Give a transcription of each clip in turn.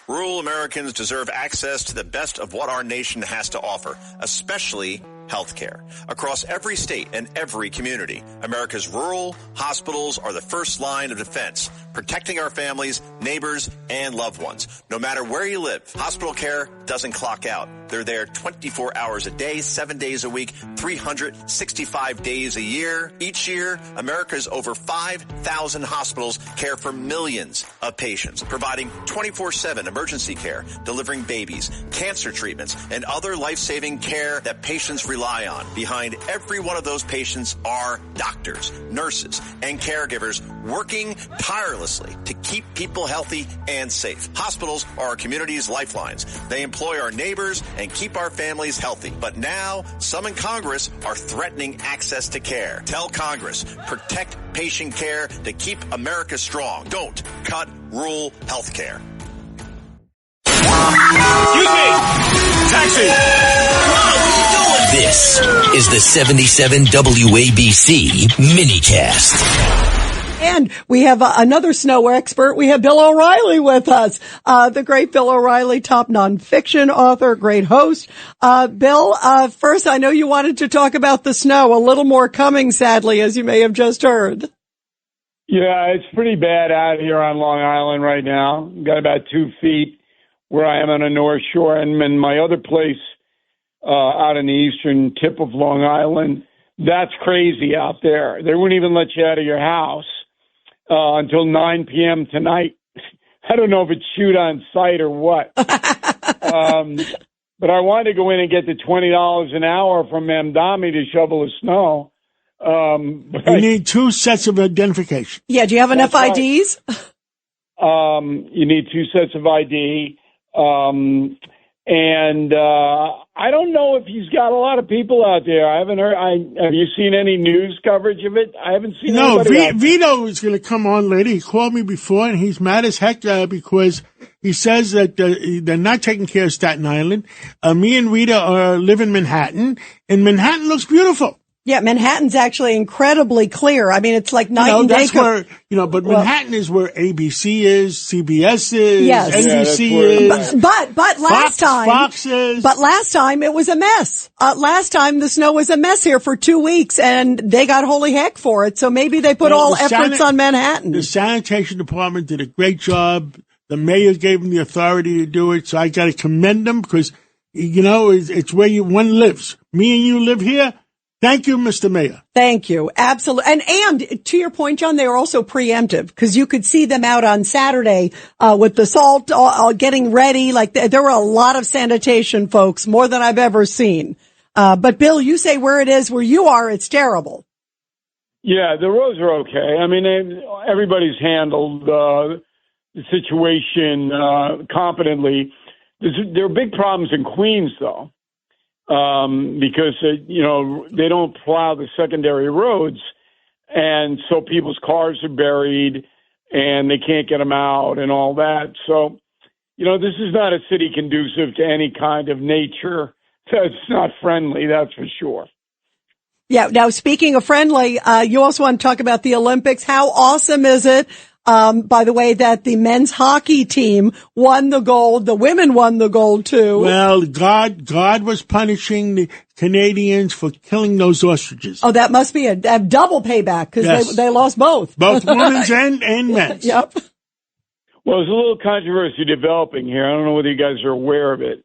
Rural Americans deserve access to the best of what our nation has to offer, especially health care. Across every state and every community, America's rural hospitals are the first line of defense, protecting our families, neighbors, and loved ones. No matter where you live, hospital care doesn't clock out. They're there 24 hours a day, 7 days a week, 365 days a year. Each year, America's over 5,000 hospitals care for millions of patients, providing 24/7 emergency care, delivering babies, cancer treatments, and other life-saving care that patients rely on. Behind every one of those patients are doctors, nurses, and caregivers working tirelessly to keep people healthy and safe. Hospitals are our community's lifelines. They employ our neighbors and keep our families healthy. But now, some in Congress are threatening access to care. Tell Congress, protect patient care to keep America strong. Don't cut rural health care. Excuse me! Taxi! This is the 77 WABC minicast. And we have another snow expert. We have Bill O'Reilly with us, the great Bill O'Reilly, top nonfiction author, great host. Bill, first, I know you wanted to talk about the snow. A little more coming, sadly, as you may have just heard. Yeah, it's pretty bad out here on Long Island right now. Got about 2 feet where I am on the North Shore, and in my other place out in the eastern tip of Long Island, that's crazy out there. They wouldn't even let you out of your house until 9 p.m. tonight. I don't know if it's shoot on sight or what. But I wanted to go in and get the $20 an hour from Mamdani to shovel the snow. You need 2 sets of identification. Yeah, do you have enough IDs? You need 2 sets of ID. I don't know if he's got a lot of people out there. I haven't heard. Have you seen any news coverage of it? I haven't seen. No, Vito is going to come on later. He called me before, and he's mad as heck because he says that they're not taking care of Staten Island. Me and Rita live in Manhattan, and Manhattan looks beautiful. Yeah, Manhattan's actually incredibly clear. I mean, it's like night and day. That's where, but Manhattan is where ABC is, CBS is, yes. NBC is. But last time, Fox is. But last time it was a mess. Last time the snow was a mess here for 2 weeks and they got holy heck for it. So maybe they put all efforts on Manhattan. The sanitation department did a great job. The mayor gave them the authority to do it. So I got to commend them because, it's where one lives. Me and you live here. Thank you, Mr. Mayor. Thank you. Absolutely. And to your point, John, they were also preemptive because you could see them out on Saturday, with the salt, getting ready. Like there were a lot of sanitation folks, more than I've ever seen. But Bill, you say where it is, where you are, it's terrible. Yeah, the roads are okay. I mean, everybody's handled, the situation, competently. There are big problems in Queens though. Because, they don't plow the secondary roads. And so people's cars are buried and they can't get them out and all that. So, this is not a city conducive to any kind of nature. It's not friendly, that's for sure. Yeah. Now, speaking of friendly, you also want to talk about the Olympics. How awesome is it? By the way, that the men's hockey team won the gold. The women won the gold too. Well, God was punishing the Canadians for killing those ostriches. Oh, that must be a double payback because they lost both. Both women's and men's. Yep. Well, there's a little controversy developing here. I don't know whether you guys are aware of it,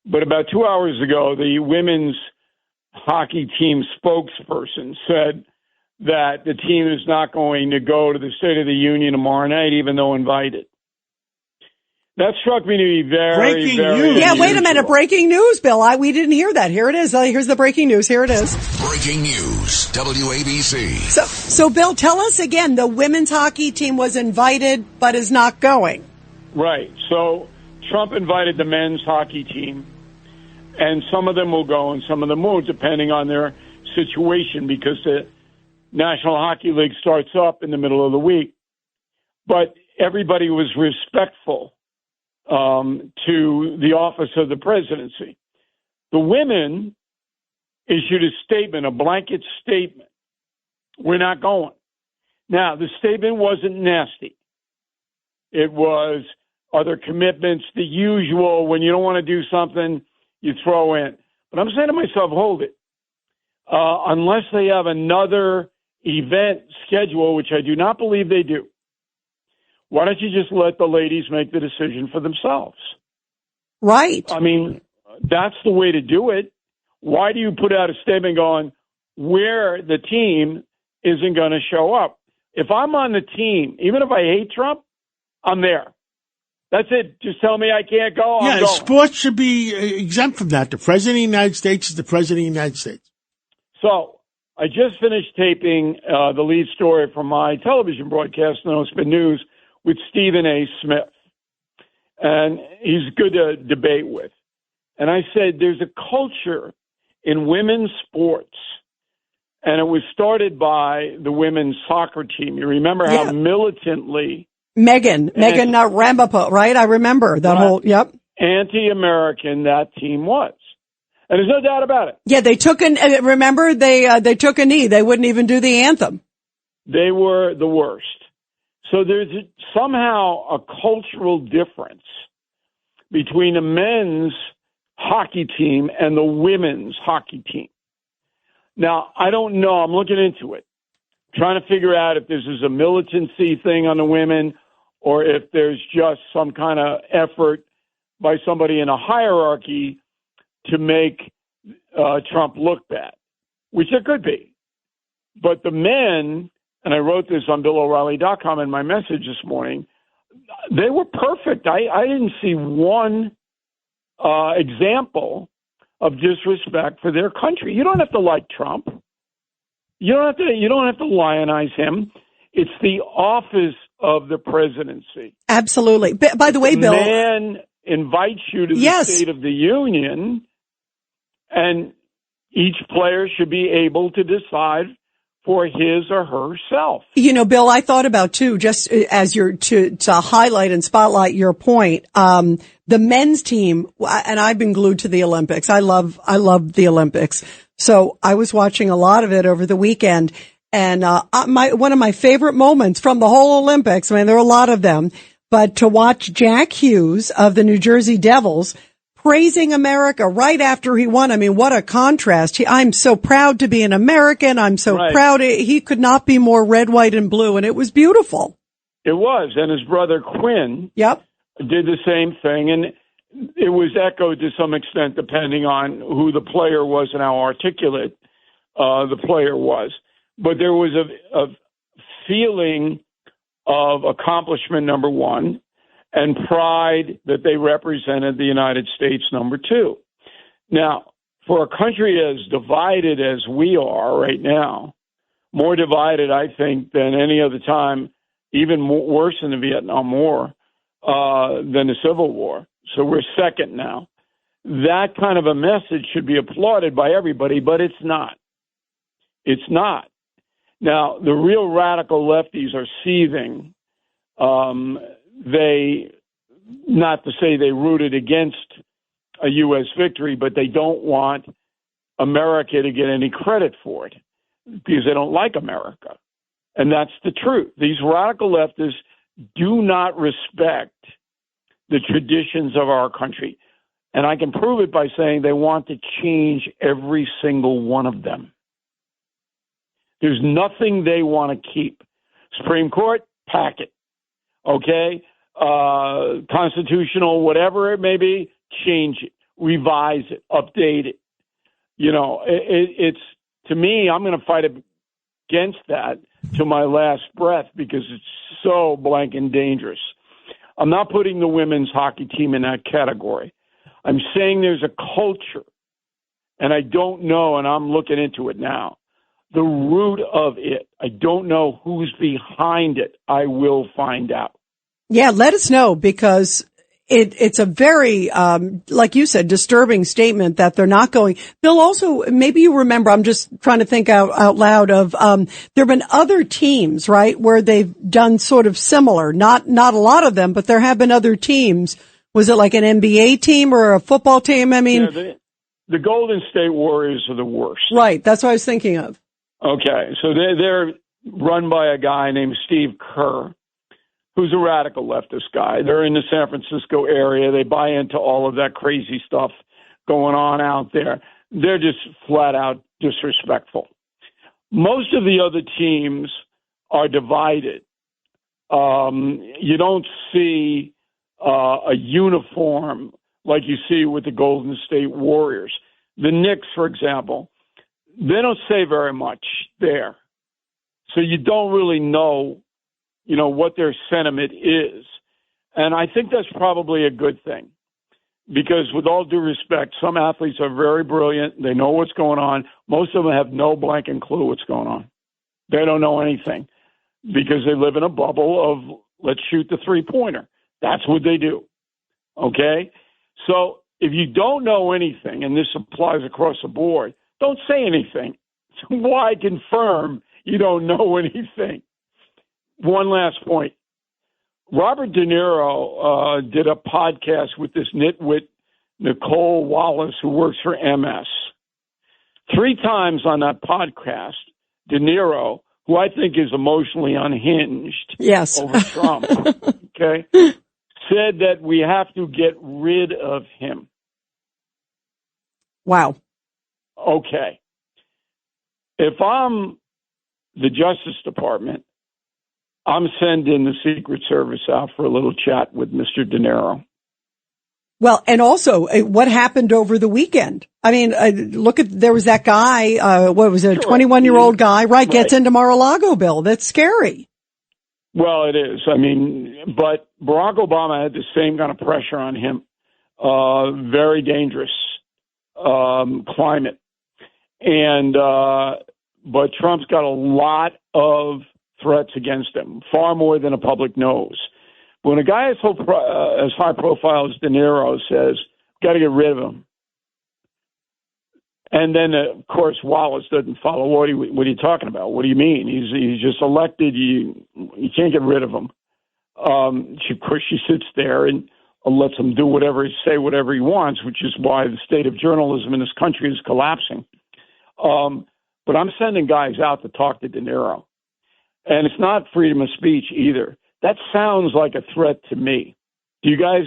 but about 2 hours ago, the women's hockey team spokesperson said that the team is not going to go to the State of the Union tomorrow night, even though invited. That struck me to be very, breaking very news. Yeah, unusual. wait a minute. Breaking news, Bill. We didn't hear that. Here it is. Here's the breaking news. Here it is. Breaking news, WABC. So Bill, tell us again, the women's hockey team was invited but is not going. Right. So Trump invited the men's hockey team, and some of them will go and some of them won't, depending on their situation, because the National Hockey League starts up in the middle of the week. But everybody was respectful to the office of the presidency. The women issued a statement, a blanket statement. We're not going. Now, the statement wasn't nasty. It was Are there commitments? The usual, when you don't want to do something, you throw in. But I'm saying to myself, hold it. Unless they have another event schedule, which I do not believe they do, why don't you just let the ladies make the decision for themselves? Right. I mean, that's the way to do it. Why do you put out a statement going where the team isn't going to show up? If I'm on the team, even if I hate Trump, I'm there. That's it. Just tell me I can't go. I'm going. Sports should be exempt from that. The President of the United States is the President of the United States. So I just finished taping the lead story from my television broadcast, No Spin News, with Stephen A. Smith. And he's good to debate with. And I said, there's a culture in women's sports, and it was started by the women's soccer team. You remember how militantly Megan Rapaport, right? I remember that whole, yep. Anti-American that team was. And there's no doubt about it. Yeah, they took remember they took a knee. They wouldn't even do the anthem. They were the worst. So there's somehow a cultural difference between the men's hockey team and the women's hockey team. Now, I don't know. I'm looking into it, trying to figure out if this is a militancy thing on the women or if there's just some kind of effort by somebody in a hierarchy to make Trump look bad, which there could be. But the men, and I wrote this on BillO'Reilly.com in my message this morning, they were perfect. I didn't see one example of disrespect for their country. You don't have to like Trump. You don't have to lionize him. It's the office of the presidency. Absolutely. By the way, Bill, man invites you to the State of the Union, and each player should be able to decide for his or herself. You know, Bill, I thought about too, just as to highlight and spotlight your point, the men's team, and I've been glued to the Olympics. I love the Olympics. So I was watching a lot of it over the weekend, and one of my favorite moments from the whole Olympics, I mean, there are a lot of them, but to watch Jack Hughes of the New Jersey Devils praising America right after he won. I mean, what a contrast. I'm so proud to be an American. I'm so proud. He could not be more red, white, and blue, and it was beautiful. It was, and his brother Quinn did the same thing, and it was echoed to some extent depending on who the player was and how articulate the player was. But there was a feeling of accomplishment, number one, and pride that they represented the United States, number two. Now, for a country as divided as we are right now, more divided, I think, than any other time, even worse than the Vietnam War, than the Civil War. So we're second now. That kind of a message should be applauded by everybody, but it's not. It's not. Now, the real radical lefties are seething. They, not to say they rooted against a U.S. victory, but they don't want America to get any credit for it because they don't like America. And that's the truth. These radical leftists do not respect the traditions of our country. And I can prove it by saying they want to change every single one of them. There's nothing they want to keep. Supreme Court, pack it. Okay? Constitutional, whatever it may be, change it, revise it, update it. You know, it's to me, I'm going to fight against that to my last breath because it's so blank and dangerous. I'm not putting the women's hockey team in that category. I'm saying there's a culture, and I don't know, and I'm looking into it now, the root of it. I don't know who's behind it. I will find out. Yeah, let us know because it's a very, like you said, disturbing statement that they're not going. Bill, also, maybe you remember, I'm just trying to think out loud of, there have been other teams, right, where they've done sort of similar, not a lot of them, but there have been other teams. Was it like an NBA team or a football team? I mean, yeah, the Golden State Warriors are the worst. Right. That's what I was thinking of. Okay. So they're run by a guy named Steve Kerr. who's a radical leftist guy. They're in the San Francisco area. They buy into all of that crazy stuff going on out there. They're just flat out disrespectful. Most of the other teams are divided. You don't see a uniform like you see with the Golden State Warriors. The Knicks, for example, they don't say very much there. So you don't really know, what their sentiment is. And I think that's probably a good thing. Because with all due respect, some athletes are very brilliant. They know what's going on. Most of them have no blanking clue what's going on. They don't know anything because they live in a bubble of let's shoot the three-pointer. That's what they do. Okay? So if you don't know anything, and this applies across the board, don't say anything. Why confirm you don't know anything? One last point. Robert De Niro did a podcast with this nitwit, Nicole Wallace, who works for MS. 3 times on that podcast, De Niro, who I think is emotionally unhinged over Trump, okay, said that we have to get rid of him. Wow. Okay. If I'm the Justice Department, I'm sending the Secret Service out for a little chat with Mr. De Niro. Well, and also, what happened over the weekend? I mean, there was that guy, 21-year-old guy, right, gets into Mar-a-Lago, Bill. That's scary. Well, it is. I mean, but Barack Obama had the same kind of pressure on him. Very dangerous climate. And but Trump's got a lot of threats against him, far more than the public knows. When a guy as high profile as De Niro says, got to get rid of him, and then of course Wallace doesn't follow. What are you talking about? What do you mean? He's just elected. You can't get rid of him. Of course, she sits there and lets him do say whatever he wants, which is why the state of journalism in this country is collapsing. But I'm sending guys out to talk to De Niro. And it's not freedom of speech either. That sounds like a threat to me. Do you guys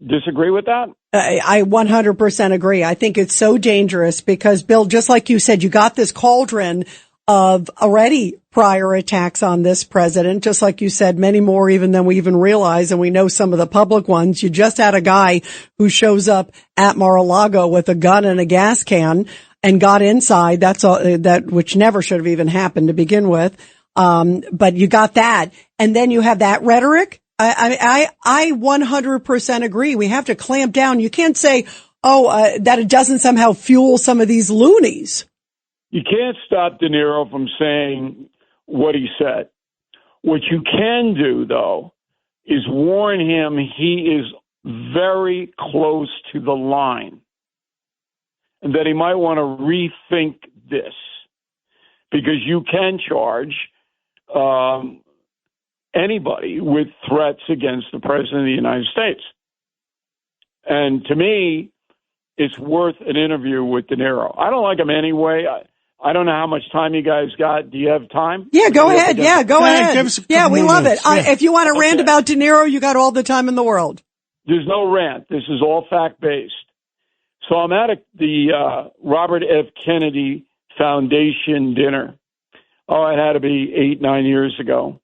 disagree with that? I 100% agree. I think it's so dangerous because, Bill, just like you said, you got this cauldron of already prior attacks on this president. Just like you said, many more even than we even realize. And we know some of the public ones. You just had a guy who shows up at Mar-a-Lago with a gun and a gas can and got inside. That's all, which never should have even happened to begin with. But you got that. And then you have that rhetoric. I 100% agree. We have to clamp down. You can't say, that it doesn't somehow fuel some of these loonies. You can't stop De Niro from saying what he said. What you can do, though, is warn him he is very close to the line and that he might want to rethink this because you can charge anybody with threats against the President of the United States. And to me, it's worth an interview with De Niro. I don't like him anyway. I don't know how much time you guys got. Do you have time? Yeah, go ahead. Yeah, go ahead. Yeah, we love it. Yeah. If you want to rant about De Niro, you got all the time in the world. There's no rant. This is all fact-based. So I'm at the Robert F. Kennedy Foundation dinner. Oh, it had to be 8-9 years ago.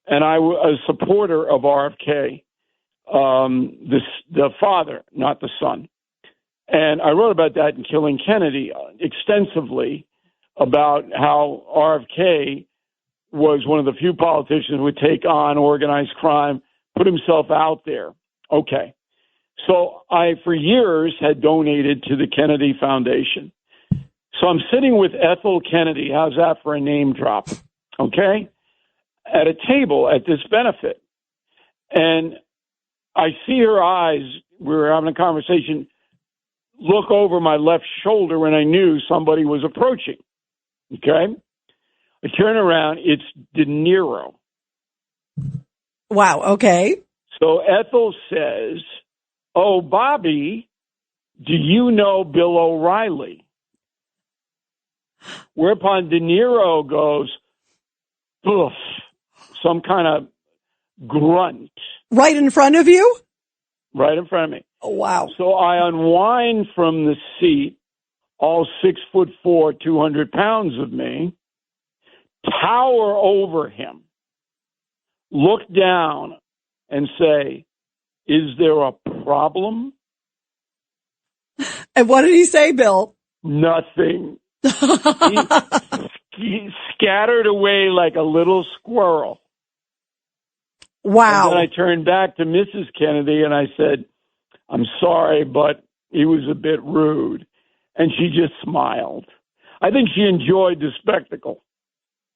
And I was a supporter of RFK, the father, not the son. And I wrote about that in Killing Kennedy extensively about how RFK was one of the few politicians who would take on organized crime, put himself out there. Okay. So I, for years, had donated to the Kennedy Foundation. So I'm sitting with Ethel Kennedy. How's that for a name drop? Okay. At a table at this benefit. And I see her eyes. We were having a conversation. Look over my left shoulder and I knew somebody was approaching. Okay. I turn around. It's De Niro. Wow. Okay. So Ethel says, "Oh, Bobby, do you know Bill O'Reilly?" Whereupon De Niro goes, "Oof," some kind of grunt. Right in front of you? Right in front of me. Oh, wow. So I unwind from the seat, all 6'4", 200 pounds of me, tower over him, look down, and say, "Is there a problem?" And what did he say, Bill? Nothing. He scattered away like a little squirrel. Wow. And then I turned back to Mrs. Kennedy and I said, "I'm sorry, but he was a bit rude." And she just smiled. I think she enjoyed the spectacle.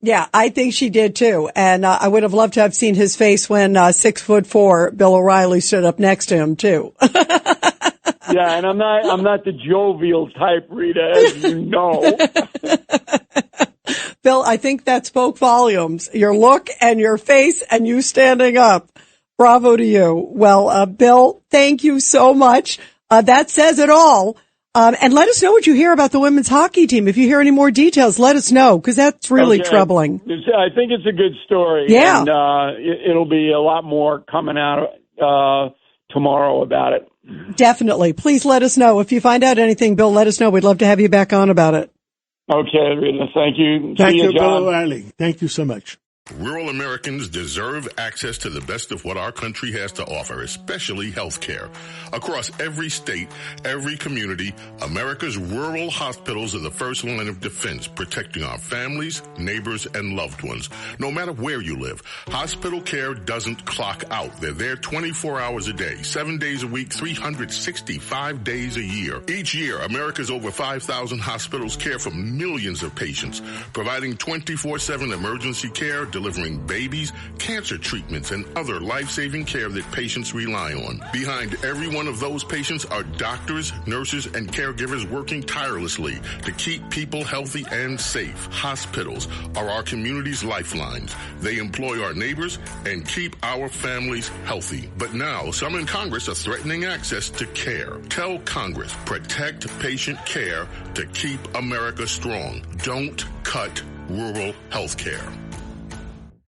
Yeah, I think she did too. And I would have loved to have seen his face when 6'4" Bill O'Reilly stood up next to him too. Yeah, and I'm not the jovial type, Rita, as you know. Bill, I think that spoke volumes. Your look and your face and you standing up. Bravo to you. Well, Bill, thank you so much. That says it all. And let us know what you hear about the women's hockey team. If you hear any more details, let us know, because that's really troubling. I think it's a good story. Yeah. And it'll be a lot more coming out tomorrow about it. Definitely. Please let us know. If you find out anything, Bill, let us know. We'd love to have you back on about it. Okay, Rita. Thank you. Thank See you, John. Bill O'Reilly. Thank you so much. Rural Americans deserve access to the best of what our country has to offer, especially health care. Across every state, every community, America's rural hospitals are the first line of defense, protecting our families, neighbors, and loved ones. No matter where you live, hospital care doesn't clock out. They're there 24 hours a day, 7 days a week, 365 days a year. Each year, America's over 5,000 hospitals care for millions of patients, providing 24/7 emergency care, delivering babies, cancer treatments, and other life-saving care that patients rely on. Behind every one of those patients are doctors, nurses, and caregivers working tirelessly to keep people healthy and safe. Hospitals are our community's lifelines. They employ our neighbors and keep our families healthy. But now, some in Congress are threatening access to care. Tell Congress, protect patient care to keep America strong. Don't cut rural health care.